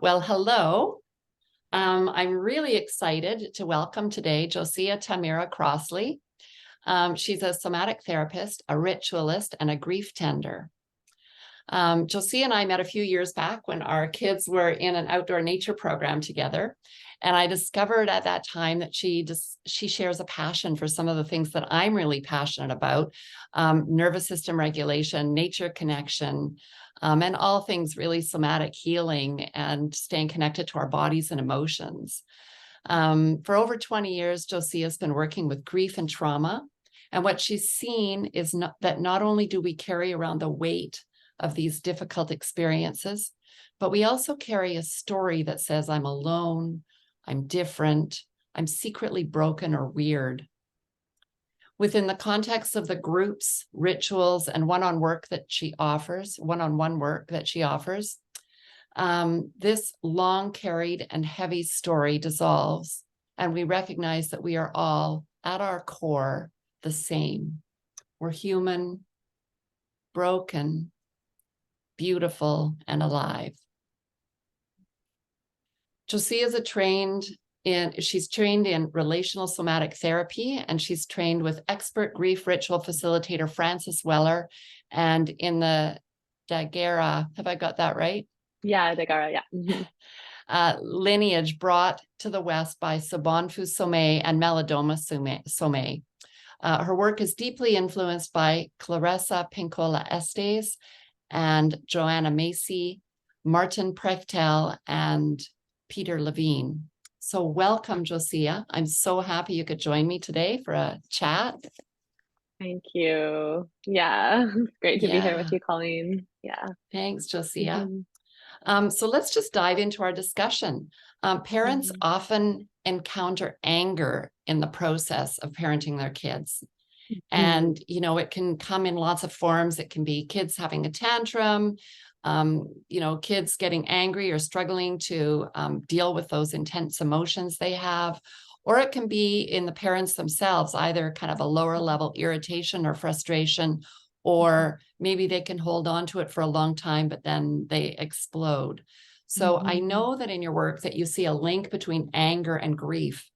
Well, hello. I'm really excited to welcome today Josea Tamira Crossley. She's a somatic therapist, a ritualist, and a grief tender. Josea and I met a few years back when our kids were in an outdoor nature program together. And I discovered at that time that she shares a passion for some of the things that I'm really passionate about, nervous system regulation, nature connection, and all things really somatic healing and staying connected to our bodies and emotions. For over 20 years, Josea has been working with grief and trauma. And what she's seen is that not only do we carry around the weight of these difficult experiences, but we also carry a story that says, I'm alone, I'm different, I'm secretly broken or weird. Within the context of the groups, rituals, and one-on-one work that she offers, this long carried and heavy story dissolves, and we recognize that we are all, at our core, the same. We're human, broken, beautiful, and alive. Josea she's trained in relational somatic therapy, and she's trained with expert grief ritual facilitator Francis Weller, and in the Dagara, have I got that right? Yeah, Dagara, yeah. Lineage brought to the West by Sobonfu Somé and Melodoma Somé. Her work is deeply influenced by Clarissa Pinkola Estes and Joanna Macy, Martin Prechtel, and Peter Levine. So welcome, Josea. I'm so happy you could join me today for a chat. Thank you. Yeah, it's great to be here with you, Colleen. Yeah. Thanks, Josea. So let's just dive into our discussion. Parents often encounter anger in the process of parenting their kids. And, it can come in lots of forms. It can be kids having a tantrum, kids getting angry or struggling to deal with those intense emotions they have. Or it can be in the parents themselves, either kind of a lower level irritation or frustration, or maybe they can hold on to it for a long time, but then they explode. So I know that in your work that you see a link between anger and grief.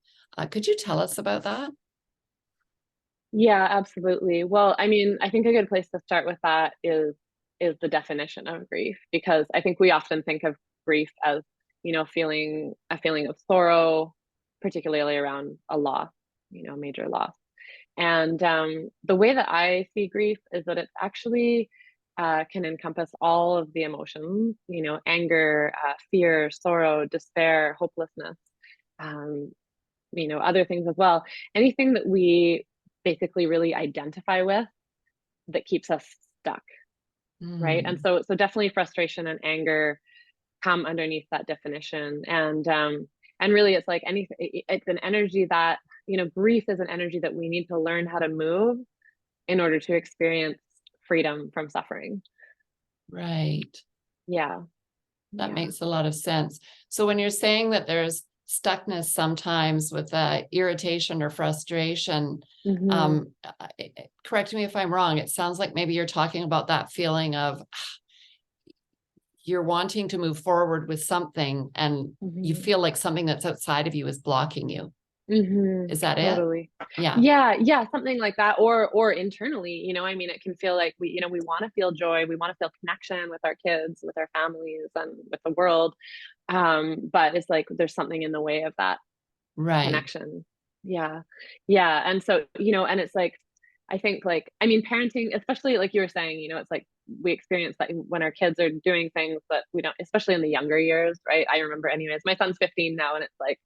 Could you tell us about that? Yeah, absolutely. Well, I mean, I think a good place to start with that is the definition of grief, because I think we often think of grief as, feeling a feeling of sorrow, particularly around a loss, major loss. And the way that I see grief is that it actually can encompass all of the emotions, anger, fear, sorrow, despair, hopelessness, um, other things as well. Anything that we basically really identify with that keeps us stuck, right? And so definitely frustration and anger come underneath that definition. And really it's like it's an energy that, grief is an energy that we need to learn how to move in order to experience freedom from suffering. Right. Yeah. That makes a lot of sense. So when you're saying that there's stuckness sometimes with irritation or frustration, correct me if I'm wrong, it sounds like maybe you're talking about that feeling of you're wanting to move forward with something and you feel like something that's outside of you is blocking you. Is that totally. it? Yeah. Yeah, something like that. Or internally, I mean, it can feel like we want to feel joy, we want to feel connection with our kids, with our families, and with the world. But it's like there's something in the way of that connection. Yeah. And so, and it's like, I think like, I mean, parenting, especially like you were saying, it's like we experience that when our kids are doing things that we don't, especially in the younger years, right? I remember anyways, my son's 15 now, and it's like,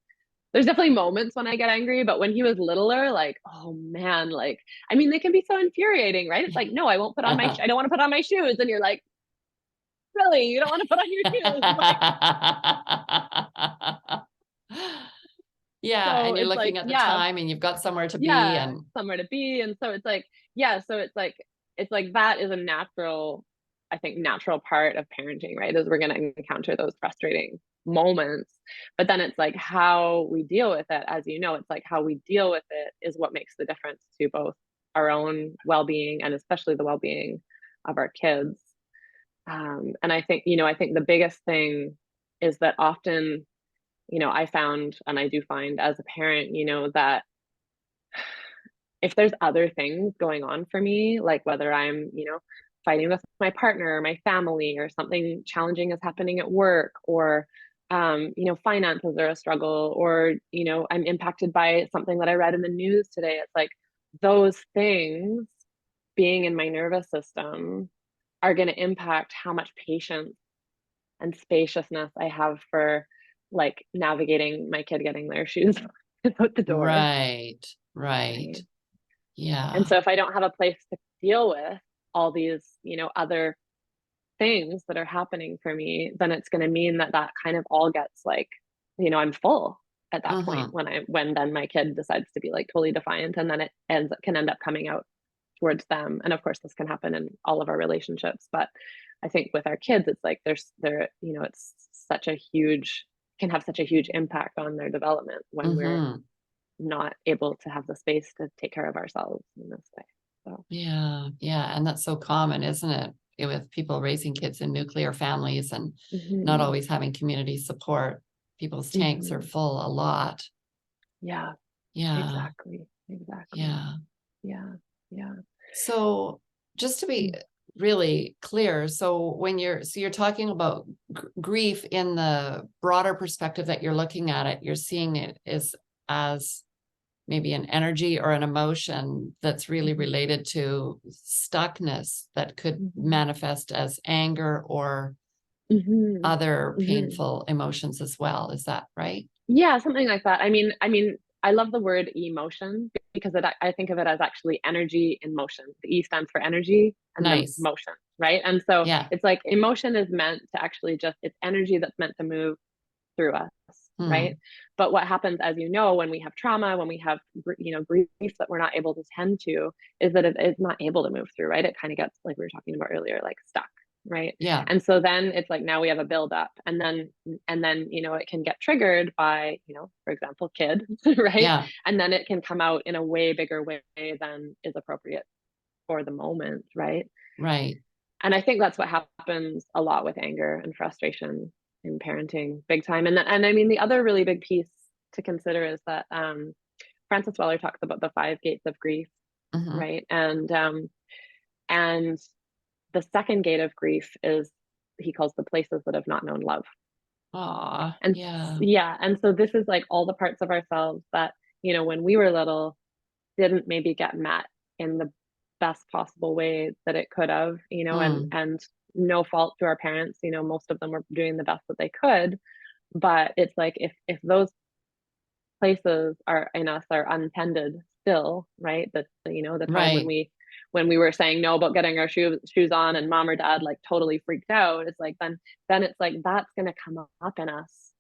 there's definitely moments when I get angry, but when he was littler, like, oh man, like, I mean, they can be so infuriating, right? It's like, no, I won't put on I don't want to put on my shoes. And you're like, really? You don't want to put on your shoes? Yeah, so and you're it's looking like, at the time and you've got somewhere to be and somewhere to be. And so it's like, it's like that is a natural, I think, natural part of parenting, right? Is we're going to encounter those frustrating moments, but then it's like how we deal with it. As you know, it's like how we deal with it is what makes the difference to both our own well-being and especially the well-being of our kids. And I think the biggest thing is that often, I found, and I do find as a parent, that if there's other things going on for me, like whether I'm, fighting with my partner or my family, or something challenging is happening at work, or finances are a struggle, or, I'm impacted by something that I read in the news today. It's like those things being in my nervous system are going to impact how much patience and spaciousness I have for like navigating my kid getting their shoes out the door. Right. Right. Right. And Yeah. so if I don't have a place to deal with all these, other things that are happening for me, then it's going to mean that that kind of all gets like, I'm full at that point Mm-hmm. when then my kid decides to be like totally defiant, and then can end up coming out towards them. And of course this can happen in all of our relationships, but I think with our kids, it's like it's such a huge, can have such a huge impact on their development when we're Mm-hmm. not able to have the space to take care of ourselves in this way. So Yeah. Yeah. And that's so common, isn't it? With people raising kids in nuclear families and not mhm, always having community support. People's tanks are mhm. full a lot. Yeah, Yeah. exactly, exactly. Yeah. Yeah, yeah. So just to be Mm, really clear, so you're talking about grief in the broader perspective that you're looking at it, you're seeing it as maybe an energy or an emotion that's really mhm, related to stuckness that could mhm, manifest as anger or mhm, other mhm. painful emotions as well. Is that right? Yeah, something like that. I mean, I love the word emotion because I think of it as actually energy in motion. The E stands for energy and the Nice. motion, right? And so Yeah. it's like emotion is meant to actually just, it's energy that's meant to move through us, right? Hmm. But what happens, as you know, when we have trauma, when we have grief that we're not able to tend to, is that it's not able to move through, right? It kind of gets, like we were talking about earlier, like stuck, right? Yeah. And so then it's like now we have a buildup, and then it can get triggered by, for example, kid, right? Yeah. And then it can come out in a way bigger way than is appropriate for the moment, right? Right. And I think that's what happens a lot with anger and frustration in parenting, big time. And I mean, the other really big piece to consider is that Francis Weller talks about the five gates of grief, Hmm. right? And the second gate of grief is, he calls, the places that have not known love. Aw. And Yeah. yeah, and so this is like all the parts of ourselves that, when we were little, didn't maybe get met in the best possible way that it could have, Mm. and no fault to our parents, most of them were doing the best that they could. But it's like if those places are in us are untended still, right? That, the time when Right. we were saying no about getting our shoes on, and mom or dad like totally freaked out, it's like then it's like that's gonna come up in us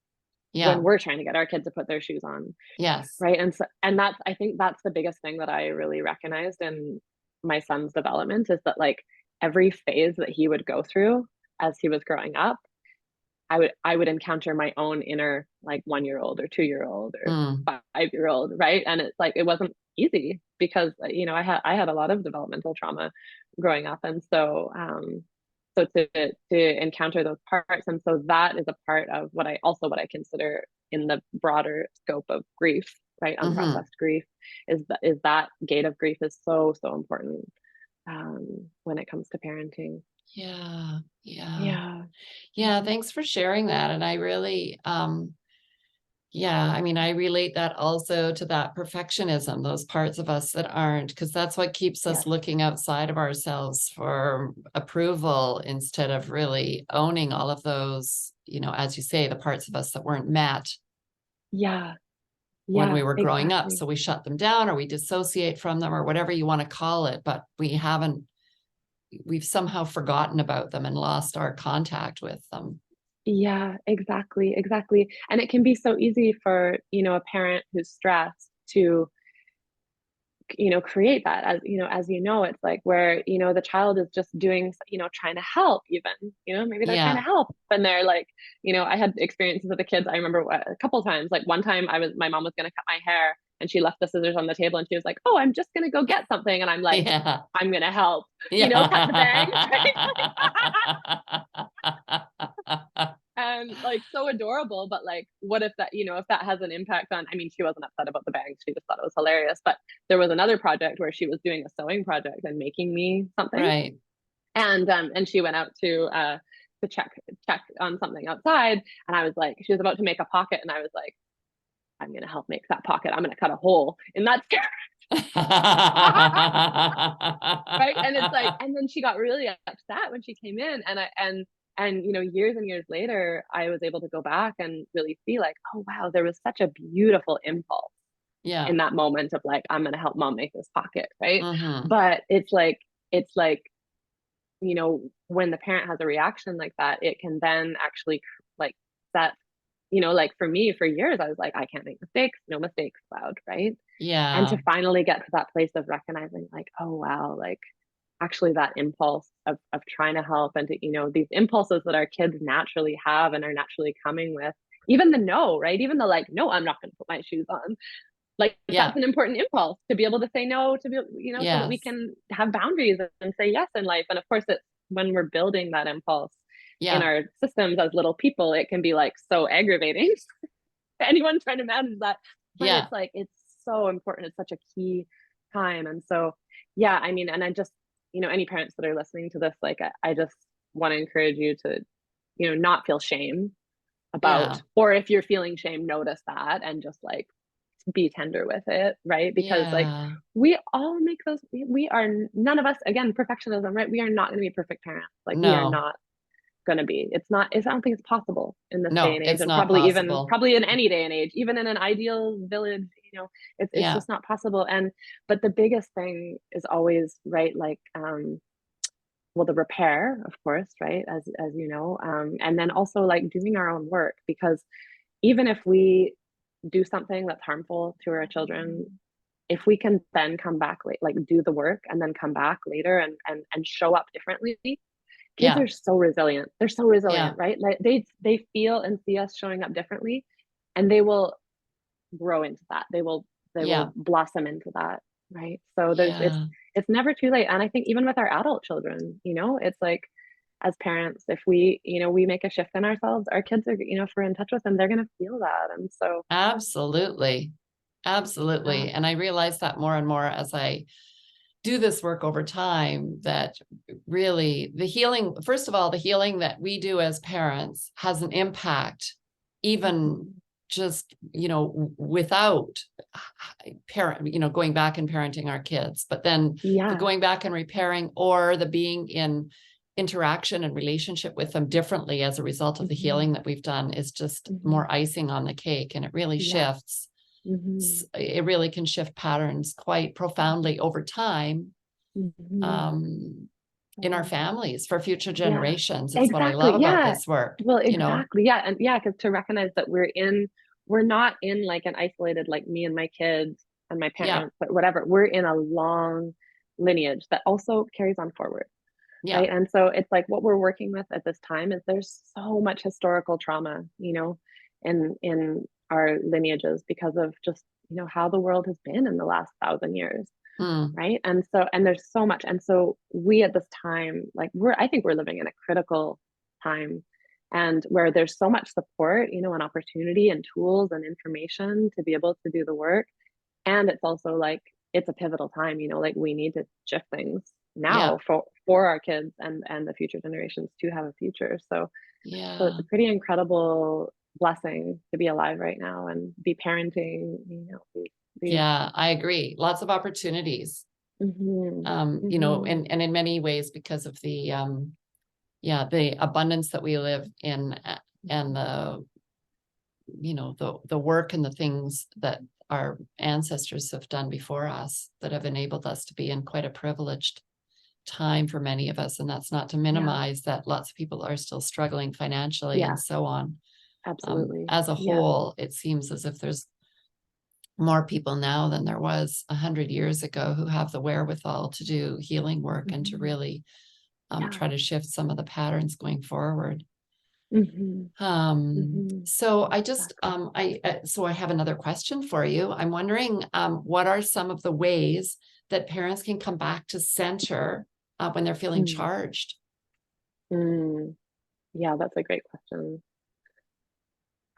when Yeah. we're trying to get our kids to put their shoes on. Yes. Right, and so, and that's, I think that's the biggest thing that I really recognized in my son's development, is that, like, every phase that he would go through as he was growing up, I would encounter my own inner, like, one-year-old or two-year-old or Mm. five-year-old, right? And it's like, it wasn't easy because, I had a lot of developmental trauma growing up, and so to encounter those parts, and so that is a part of what I consider in the broader scope of grief, right? Hmm. Unprocessed grief is that gate of grief is so, so important when it comes to parenting. Yeah. Yeah. Yeah. Yeah. Mhm. Thanks for sharing that. And I really, yeah, I mean, I relate that also to that perfectionism, those parts of us that aren't, because that's what keeps us Yes. looking outside of ourselves for approval instead of really owning all of those, as you say, the parts of us that weren't met Yeah. when we Yeah. were growing up. Exactly. So we shut them down or we dissociate from them or whatever you want to call it, but we've somehow forgotten about them and lost our contact with them. Yeah. Exactly. Exactly. And it can be so easy for a parent who's stressed to create that, as it's like where, the child is just doing, trying to help even, maybe they're trying to Yeah. help and they're like, I had experiences with the kids. I remember a couple of times, like one time my mom was going to cut my hair and she left the scissors on the table and she was like, oh, I'm just going to go get something. And I'm like, Yeah. I'm going to help, cut the bangs. Right? Yeah. and like so adorable. But like, what if that, if that has an impact on, I mean, she wasn't upset about the bangs, she just thought it was hilarious. But there was another project where she was doing a sewing project and making me something. Right. And she went out to check on something outside, and I was like, she was about to make a pocket, and I was like, I'm gonna help make that pocket. I'm gonna cut a hole in that scarf. Right. And it's like, and then she got really upset when she came in, and years and years later, I was able to go back and really see like, oh wow, there was such a beautiful impulse Yeah. in that moment of like, I'm gonna help mom make this pocket, right? Mm-hmm. But it's like, when the parent has a reaction like that, it can then actually like set, like for me, for years, I was like, I can't make mistakes, no mistakes allowed, right? And Yeah. to finally get to that place of recognizing like, oh wow, like actually that impulse of trying to help, and to, these impulses that our kids naturally have and are naturally coming with, even the no, right? Even the like, no, I'm not going to put my shoes on. Like Yeah. that's an important impulse to be able to say no, to be, so that we Yes. can have boundaries and say yes in life. And of course, it's when we're building that impulse in Yeah. our systems as little people, it can be like so aggravating to anyone trying to manage that. But Yeah. it's like, it's so important. It's such a key time. And so, yeah, I mean, and I just, any parents that are listening to this, like, I just want to encourage you to, not feel shame Yeah. about, or if you're feeling shame, notice that and just like be tender with it, right? Because like Yeah. we all make those, we are, none of us, again, perfectionism, right? We are not going to be perfect parents. Like we are No. not going to be. I don't think it's possible in this day No, and age, it's and not possible. probably in any day and age, even in an ideal village, it's Yeah. just not possible. And but the biggest thing is always, right, like well, the repair, of course, right, as and then also like doing our own work, because even if we do something that's harmful to our children, if we can then come back, like do the work and then come back later and show up differently. Kids Yeah. are so resilient. They're so Yeah. resilient, right? Like they feel and see us showing up differently, and they will grow into that. They will Yeah. blossom into that, right? So Yeah. it's never too late. And I think even with our adult children, it's like, as parents, if we make a shift in ourselves, our kids are, if we're in touch with them, they're gonna feel that. And so Absolutely. yeah. Absolutely. And I realize that more and more as I do this work over time, that really the healing, first of all, the healing that we do as parents has an impact, even Mhm. just, without parent, going back and parenting our kids, but then the Yeah. going back and repairing, or the being in interaction and relationship with them differently as a result of the Mhm. healing that we've done is just Mhm. more icing on the cake. And it really Yeah. shifts, Mhm. it really can shift patterns quite profoundly over time, Mhm. um, in our Totally. families for future Yeah. generations. It's what I love Exactly. about Yeah. this work, Well, exactly. Yeah. And yeah, because to recognize that we're not in like an isolated, like me and my kids and my Yeah, parents, but whatever. We're in a long lineage that also carries on forward. yeah, Right. And so it's like what we're working with at this time is there's so much historical trauma, in our lineages because of just, how the world has been in the last 1,000 years. mm, Right. And so, and there's so much. And so we at this time, like I think we're living in a critical time, and where there's so much support, and opportunity and tools and information to be able to do the work. And it's also like, it's a pivotal time, like we need to shift things yeah, now for our kids and the future generations to have a future. So it's yeah, a pretty incredible blessing to be alive right now and be parenting, these yeah. I agree. Lots of opportunities, mhm, mhm, and in many ways because of yeah, the abundance that we live in, and the work and the things that our ancestors have done before us that have enabled us to be in quite a privileged time for many of us. And that's not to yeah, minimize that lots of people are still struggling financially and yeah, so on. absolutely. As a Yeah, whole, it seems as if there's more people now than there was 100 years ago who have the wherewithal to do healing work and to mhm, really yeah, try to shift some of the patterns going forward. mhm, mhm, So I just exactly. so I have another question for you. I'm wondering, what are some of the ways that parents can come back to center when they're feeling Mm, charged? mm. Yeah, that's a great question.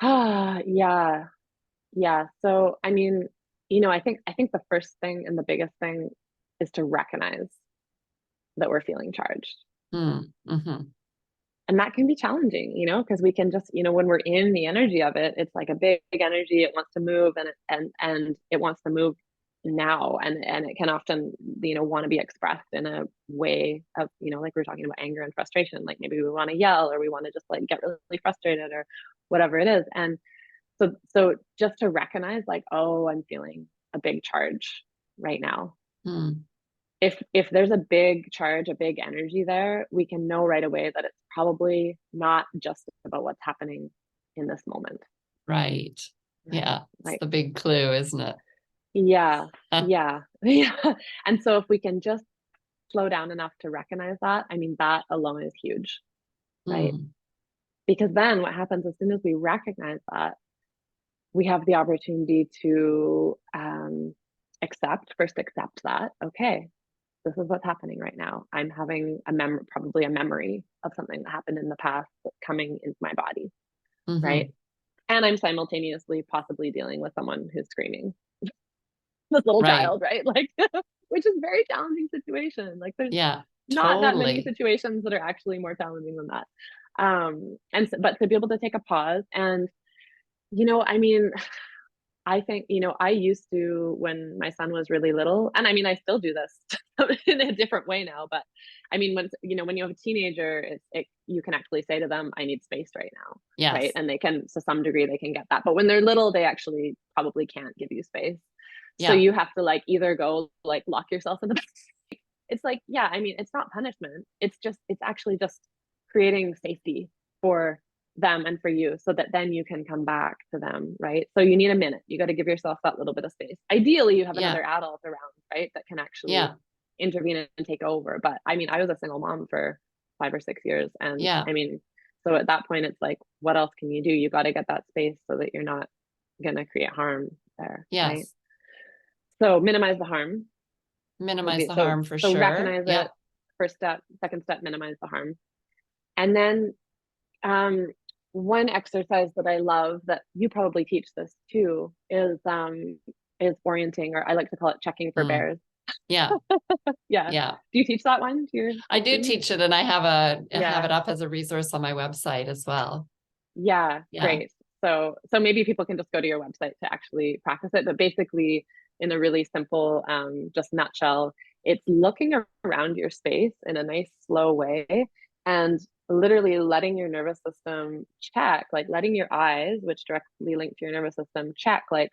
Yeah. Yeah. So, I mean, I think the first thing and the biggest thing is to recognize that we're feeling charged. Mm, hmm. And that can be challenging, because we can just, when we're in the energy of it, it's like a big energy. It wants to move, and it wants to move now, and it can often, want to be expressed in a way of, like we were talking about anger and frustration. Like maybe we want to yell, or we want to just like get really frustrated, or whatever it is. And so just to recognize, like, oh, I'm feeling a big charge right now. Mm, If there's a big charge, a big energy there, we can know right away that it's probably not just about what's happening in this moment. right. Right. Yeah. It's Like, the big clue, isn't it? yeah, yeah, yeah. And so if we can just slow down enough to recognize that, I mean, that alone is huge, right? Mm, Because then what happens as soon as we recognize that, we have the opportunity to accept that, okay, this is what's happening right now. I'm having probably a memory of something that happened in the past that's coming into my body, right? hmm. And I'm simultaneously possibly dealing with someone who's screaming, this little Right. child, right? Like, which is a very challenging situation. Like, there's Yeah, not that many totally. situations that are actually more challenging than that. But to be able to take a pause and, I mean, I think, I used to, when my son was really little, and I mean, I still do this in a different way now, but I mean, when you have a teenager, you can actually say to them, I need space right now. Right. Yes. And they can, to some degree, they can get that. But when they're little, they actually probably can't give you space. So Yeah. you have to like either go like lock yourself in the, it's like, yeah, I mean, it's not punishment. It's actually just creating safety for them and for you so that then you can come back to them, right? So you need a minute. You got to give yourself that little bit of space. Ideally, you have Yeah. another adult around, right? That can actually Yeah. intervene and take over. But I mean, I was a single mom for 5 or 6 years. And Yeah. I mean, so at that point, it's like, what else can you do? You got to get that space so that you're not going to create harm there, right? Yes. So minimize the harm would Minimize be the so harm for so sure. recognize Yeah. it. First step, second step, minimize the harm. And then um one exercise that I love that you probably teach this too is orienting, or I like to call it checking for Mm, bears. yeah. Yeah. Yeah. Do you teach that one to I your do students? teach it, and I have Yeah. it up as a resource on my website as well. Yeah, Yeah. great. So maybe people can just go to your website to actually practice it, but basically in a really simple just nutshell, it's looking around your space in a nice slow way and literally letting your nervous system check, like letting your eyes, which directly link to your nervous system, check like,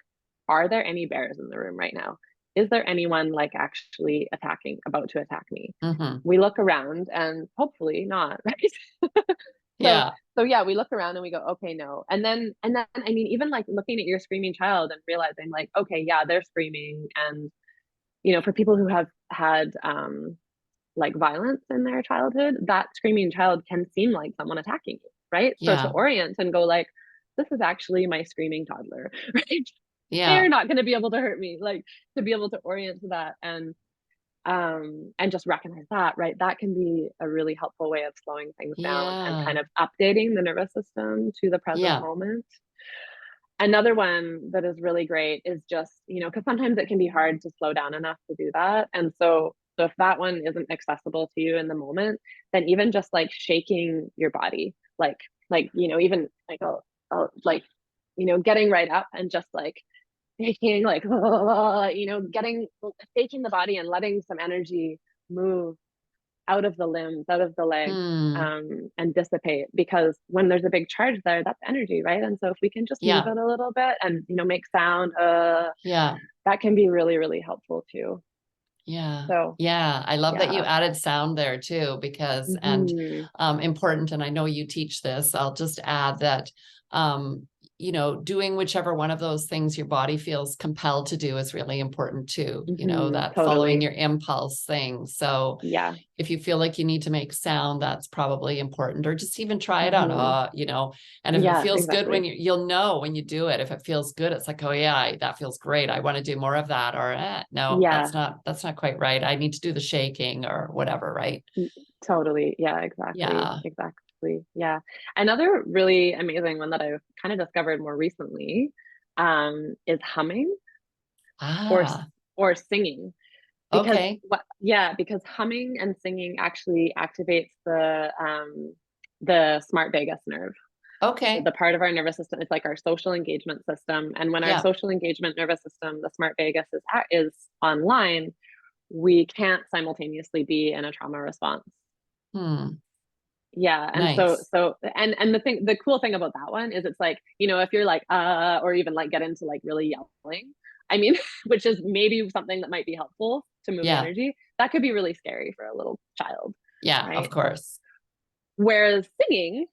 are there any bears in the room right now? Is there anyone like actually about to attack me? Hmm. We look around and hopefully not, right? So Yeah. so yeah, we look around and we go, okay, no. And then I mean, even like looking at your screaming child and realizing like, okay, yeah, they're screaming. And for people who have had like violence in their childhood, that screaming child can seem like someone attacking you, right? So to Yeah. orient and go like, this is actually my screaming toddler, right? They're Yeah. not going to be able to hurt me. Like, to be able to orient to that and just recognize that, right? That can be a really helpful way of slowing things down and Yeah. kind of updating the nervous system to the present Yeah. moment. Another one that is really great is just, because sometimes it can be hard to slow down enough to do that. And so if that one isn't accessible to you in the moment, then even just like shaking your body, even like like getting right up and just like shaking, like getting shaking the body and letting some energy move out of the limbs, out of the legs, Hmm. and dissipate. Because when there's a big charge there, that's energy, right? And so if we can just move Yeah. it a little bit and make sound, Yeah. that can be really, really helpful too. Yeah. So Yeah. I love that you yeah. added sound there too, because, and Hmm. important, and I know you teach this. I'll just add that, um, doing whichever one of those things your body feels compelled to do is really important too, Hmm. that following Totally. your impulse thing. So Yeah. if you feel like you need to make sound, that's probably important, or just even try it out, Hmm. and if it Yeah, feels good when exactly. you'll know when you do it. If it feels good, it's like, oh yeah, that feels great. I want to do more of that. Or no, Yeah. that's not quite right. I need to do the shaking or whatever, right? Totally. Yeah, exactly. Yeah. Exactly. exactly. Yeah. Another really amazing one that I've kind of discovered more recently is humming or Ah, or singing. Because okay. because humming and singing actually activates the smart vagus nerve. So Okay. the part of our nervous system, it's like our social engagement system. And when our Yeah. social engagement nervous system, the smart vagus is online, we can't simultaneously be in a trauma response. Hmm. Yeah. And Nice. and the cool thing about that one is it's like, if you're like or even like get into like really yelling, I mean, which is maybe something that might be helpful to move the Yeah. energy, that could be really scary for a little child, Yeah, of right? course. Whereas singing,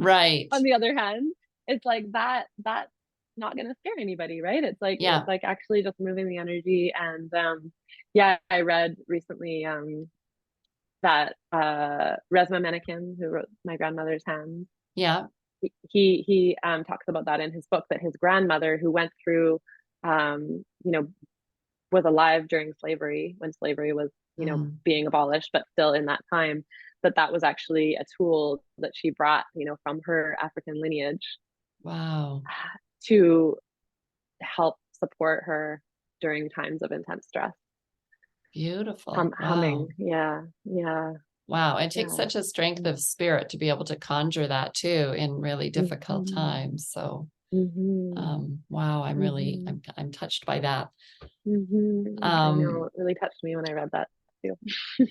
Right. on the other hand, it's like that's not going to scare anybody, right? It's Yeah. like actually just moving the energy. And yeah, I read recently that Resma Menakem, who wrote My Grandmother's Hand, Yeah. he talks about that in his book, that his grandmother, who went through was alive during slavery, when slavery was Mm. being abolished, but still in that time, that was actually a tool that she brought from her African lineage Wow. to help support her during times of intense stress. Beautiful. Humming, Wow. yeah, yeah, Wow. It takes yeah. such a strength of spirit to be able to conjure that too in really difficult Mm-hmm. times. So, Mm-hmm. wow, Mm-hmm. I'm touched by that. Mm-hmm. I know, Um, it really touched me when I read that too.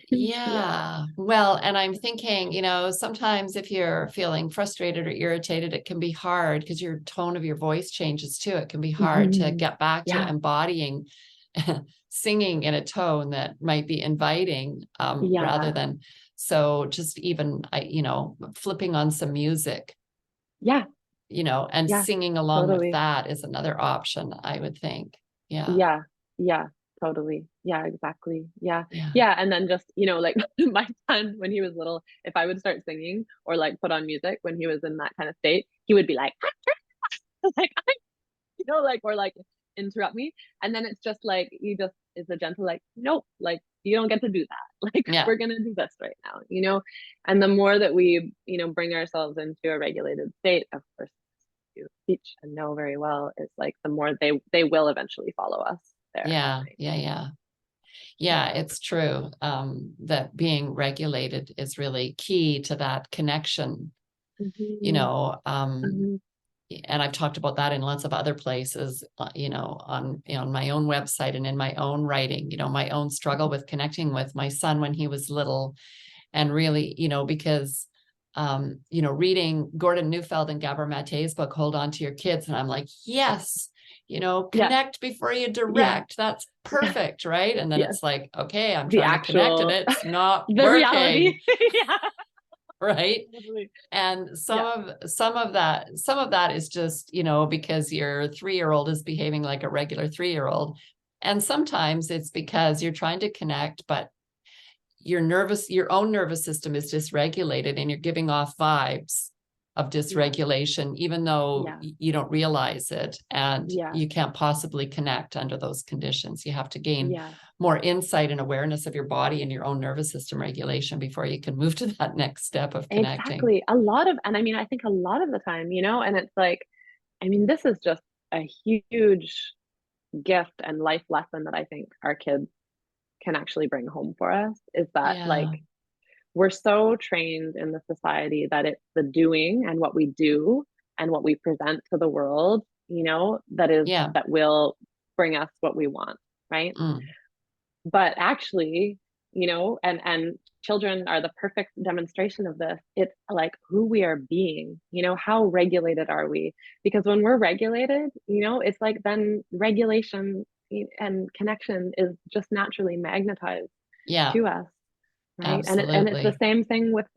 Yeah. yeah. Well, and I'm thinking, sometimes if you're feeling frustrated or irritated, it can be hard because your tone of your voice changes too. It can be hard to Mm-hmm. get back to Yeah. embodying singing in a tone that might be inviting, rather Yeah. than so just even flipping on some music, Yeah. and Yeah. singing along with Totally. that is another option, I would think. Yeah. Yeah. Yeah. Totally. Yeah, exactly. Yeah. Yeah. Yeah. And then just, like my son, when he was little, if I would start singing or like put on music when he was in that kind of state, he would be like, like, like, or like interrupt me. And then it's just like, he just is a gentle, like, nope, like, you don't get to do that. Like, Yeah. we're going to do this right now. And the more that we, bring ourselves into a regulated state, of course, you teach and know very well, it's like the more they will eventually follow us there. Yeah. Right? Yeah. Yeah. Yeah, Yeah. it's true, that being regulated is really key to that connection, you Mm-hmm. know, um, Mm-hmm. and I've talked about that in lots of other places, on my own website and in my own writing, my own struggle with connecting with my son when he was little, and really, because reading Gordon Neufeld and Gabor Mate's book, Hold On to Your Kids, and I'm like, yes, Yeah. connect before you Yeah. direct. That's Yeah. perfect, right? And then Yes. it's like, okay, I'm The trying to connect and actual, it's not the reality. working, Yeah. right? Totally. And Yeah. some of that is just, because your 3-year-old is behaving like a regular 3-year-old. And sometimes it's because you're trying to connect, but your own nervous system is dysregulated and you're giving off vibes of Yeah. dysregulation, even though Yeah. you don't realize it, and Yeah. you can't possibly connect under those conditions. You have to gain Yeah. more insight and awareness of your body and your own nervous system regulation before you can move to that next step of connecting. Exactly. And I mean, I think a lot of the time, and it's like, I mean, this is just a huge gift and life lesson that I think our kids can actually bring home for us, is that like Yeah. we're so trained in the society that it's the doing and what we do and what we present to the world, Yeah. that will bring us what we want, right? Mm. But actually, and children are the perfect demonstration of this. It's like who we are being, how regulated are we? Because when we're regulated, it's like then regulation and connection is just naturally magnetized Yeah. to us, right? And it's the Absolutely. same thing with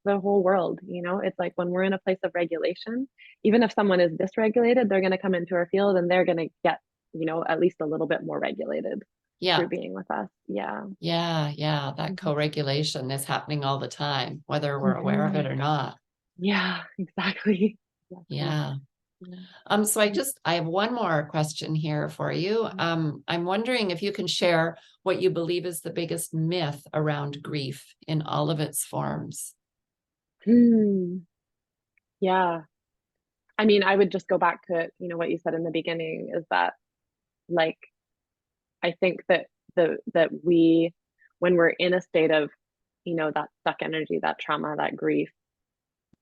the whole world. It's like when we're in a place of regulation, even if someone is dysregulated, they're going to come into our field and they're going to get at least a little bit more regulated through Yeah. being with us. Yeah. Yeah. Yeah. That Mhm. co-regulation is happening all the time, whether we're aware of it Mhm. or not. Yeah, exactly. Exactly. Yeah. Yeah. So I have one more question here for you. Mhm. I'm wondering if you can share what you believe is the biggest myth around grief in all of its forms. Hmm. Yeah. I mean, I would just go back to, what you said in the beginning is that, like, I think that that we, when we're in a state of, that stuck energy, that trauma, that grief,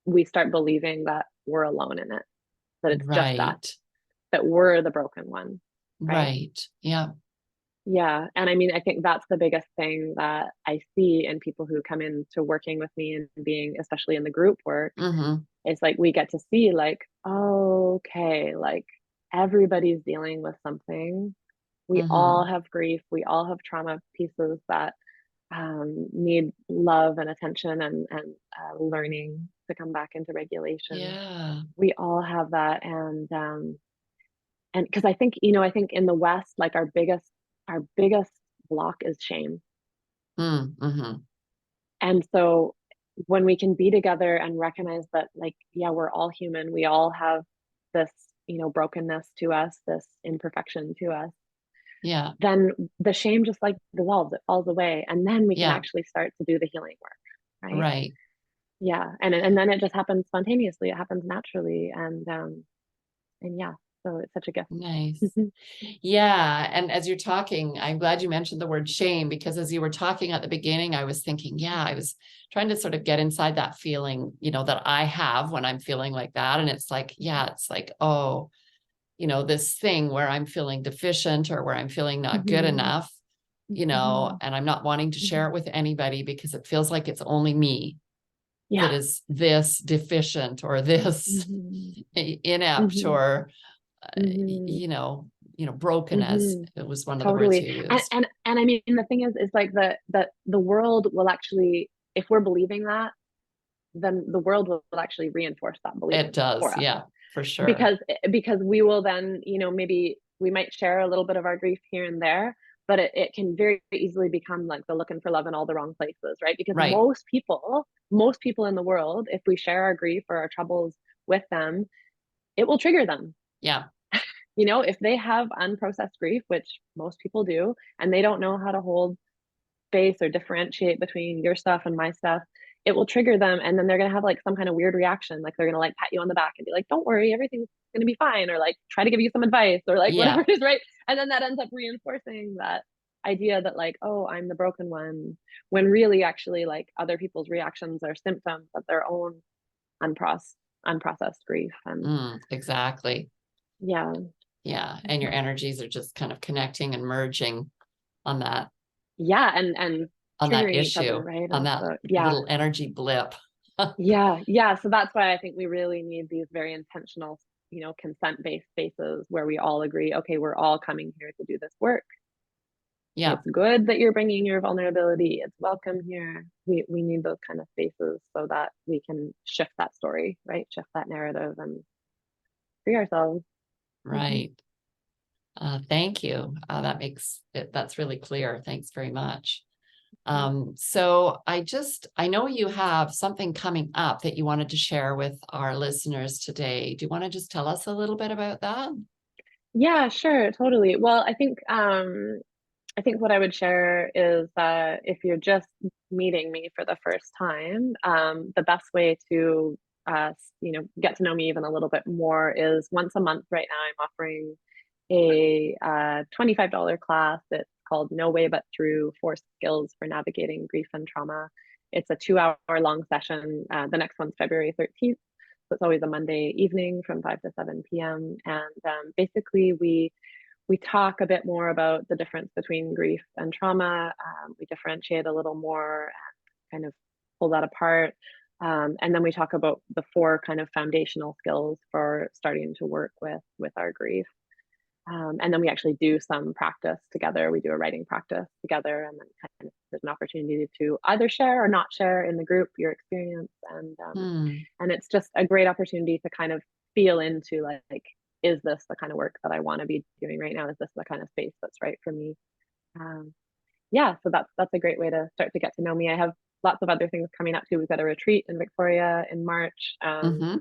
we start believing that we're alone in it, that it's just us, Right. that we're the broken one, right? Right. Yeah. Yeah. And I mean, I think that's the biggest thing that I see in people who come into working with me and being, especially in the group work, Mm-hmm. it's like we get to see, like, oh, okay, like everybody's dealing with something. We all Mm-hmm. have grief. We all have trauma pieces that need love and attention and learning to come back into regulation. Yeah. We all have that, and because I think in the West, like our biggest block is shame, Mm-hmm. and so when we can be together and recognize that, like, yeah, we're all human, we all have this, brokenness to us, this imperfection to us, Yeah. then the shame just like dissolves, it falls away, and then we can Yeah. actually start to do the healing work, right? Right. Yeah, and then it just happens spontaneously, it happens naturally, and yeah, so it's such a gift. Nice. Yeah. And as you're talking, I'm glad you mentioned the word shame, because as you were talking at the beginning, I was thinking, yeah, I was trying to sort of get inside that feeling, that I have when I'm feeling like that. And it's like, yeah, it's like, oh, this thing where I'm feeling deficient or where I'm feeling not good Mhm, enough, mhm, and I'm not wanting to share mhm. it with anybody because it feels like it's only me that Yeah. is this deficient or this Mhm, inept mhm, or mhm, broken, as mhm. it was one of the words Totally. you And used. and and I mean, the thing is like the world will actually, if we're believing that, then the world will actually reinforce that It believing does. for us. Yeah, for sure. Because we will then, maybe we might share a little bit of our grief here and there, but it can very easily become like the looking for love in all the wrong places, right? Because Right. most people in the world, if we share our grief or our troubles with them, it will trigger them. Yeah. If they have unprocessed grief, which most people do, and they don't know how to hold space or differentiate between your stuff and my stuff, it will trigger them. And then they're going to have like some kind of weird reaction. Like they're going to like pat you on the back and be like, don't worry, everything's going to be fine. Or like try to give you some advice or like whatever Yeah. it is. Right. And then that ends up reinforcing that idea that, like, oh, I'm the broken one, when really actually like other people's reactions are symptoms of their own unprocessed unprocessed grief. And Exactly. yeah. Yeah. And your energies are just kind of connecting and merging on that Yeah. And on that triggering each other, issue, right? on And that so yeah. little energy blip. Yeah, yeah. So that's why I think we really need these very intentional, consent-based spaces where we all agree, okay, we're all coming here to do this work. Yeah. It's good that you're bringing your vulnerability. It's welcome here. We need those kind of spaces so that we can shift that story, right? Shift that narrative and free ourselves. Mhm. Right. Thank you. That makes it, that's really clear. Thanks very much. So I know you have something coming up that you wanted to share with our listeners today. Do you want to just tell us a little bit about that? Yeah, sure, totally. Well, I think what I would share is that if you're just meeting me for the first time, the best way to, get to know me even a little bit more is once a month. Right now, I'm offering a $25 class. It's called No Way But Through: Four Skills for Navigating Grief and Trauma. It's a 2 hour long session. The next one's February 13th. So it's always a Monday evening from 5 to 7 p.m. And basically, we talk a bit more about the difference between grief and trauma. We differentiate a little more and kind of pull that apart. And then we talk about the four kind of foundational skills for starting to work with our grief. And then we actually do some practice together. We do a writing practice together, and then kind of there's an opportunity to either share or not share in the group your experience. Hmm. And it's just a great opportunity to kind of feel into, like, is this the kind of work that I want to be doing right now? Is this the kind of space that's right for me? Um, yeah, so that's a great way to start to get to know me. I have lots of other things coming up too. We've got a retreat in Victoria in March, Mm-hmm.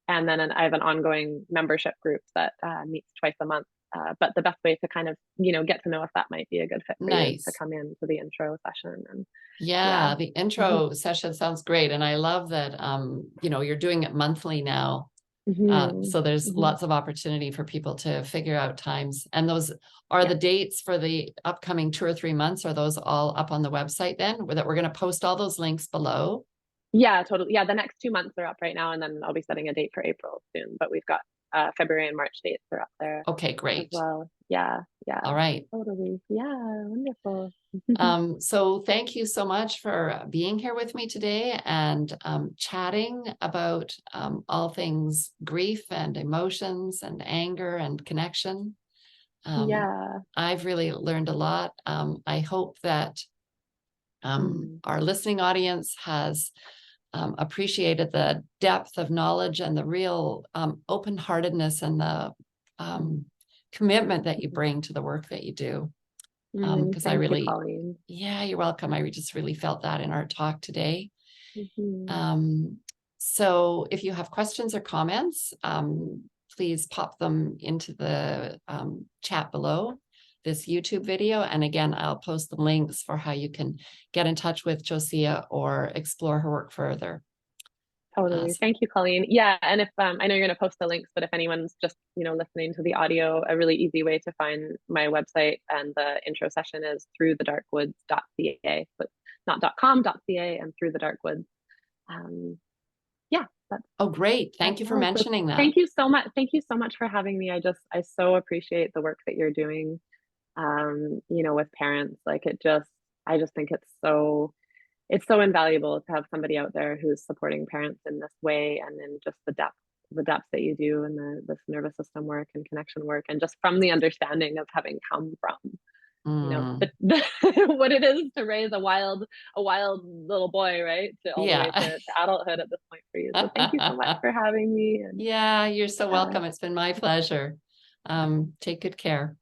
and then I have an ongoing membership group that meets twice a month But the best way to kind of, get to know if that might be a good fit for you is to Nice. come in to the intro session. And yeah. Yeah, the intro session sounds great. And I love that, you're doing it monthly now. Mm-hmm. So there's Mm-hmm. lots of opportunity for people to figure out times. And those are Yeah. the dates for the upcoming 2 or 3 months. Are those all up on the website then? That we're going to post all those links below? Yeah, totally. Yeah, the next 2 months are up right now, and then I'll be setting a date for April soon. But we've got February and March dates are up there Okay, as great. well. Yeah, yeah, All right. totally. Yeah, wonderful. So thank you so much for being here with me today and chatting about all things grief and emotions and anger and connection. Yeah. I've really learned a lot. I hope that Mm. our listening audience has appreciated the depth of knowledge and the real open-heartedness and the commitment that you bring to the work that you do. Because I Thank you, really, Colleen. yeah, you're welcome. I just really felt that in our talk today. Mm-hmm. So if you have questions or comments, please pop them into the chat below this YouTube video. And again, I'll post the links for how you can get in touch with Josea or explore her work further. Totally. Thank you, Colleen. Yeah, and if I know you're going to post the links, but if anyone's just listening to the audio, a really easy way to find my website and the intro session is throughthedarkwoods.ca. But not .com.ca and through the dark woods. Yeah, Oh, great. Thank that's you for all. So mentioning that. thank you so much. Thank you so much for having me. I so appreciate the work that you're doing. With parents. I just think it's so invaluable to have somebody out there who's supporting parents in this way, and in just the depth that you do, and this nervous system work and connection work, and just from the understanding of having come from what it is to raise a wild little boy, right, to all the way Yeah. to adulthood at this point for you. So thank you so much for having me. And Yeah, you're so welcome. It's been my pleasure. Take good care.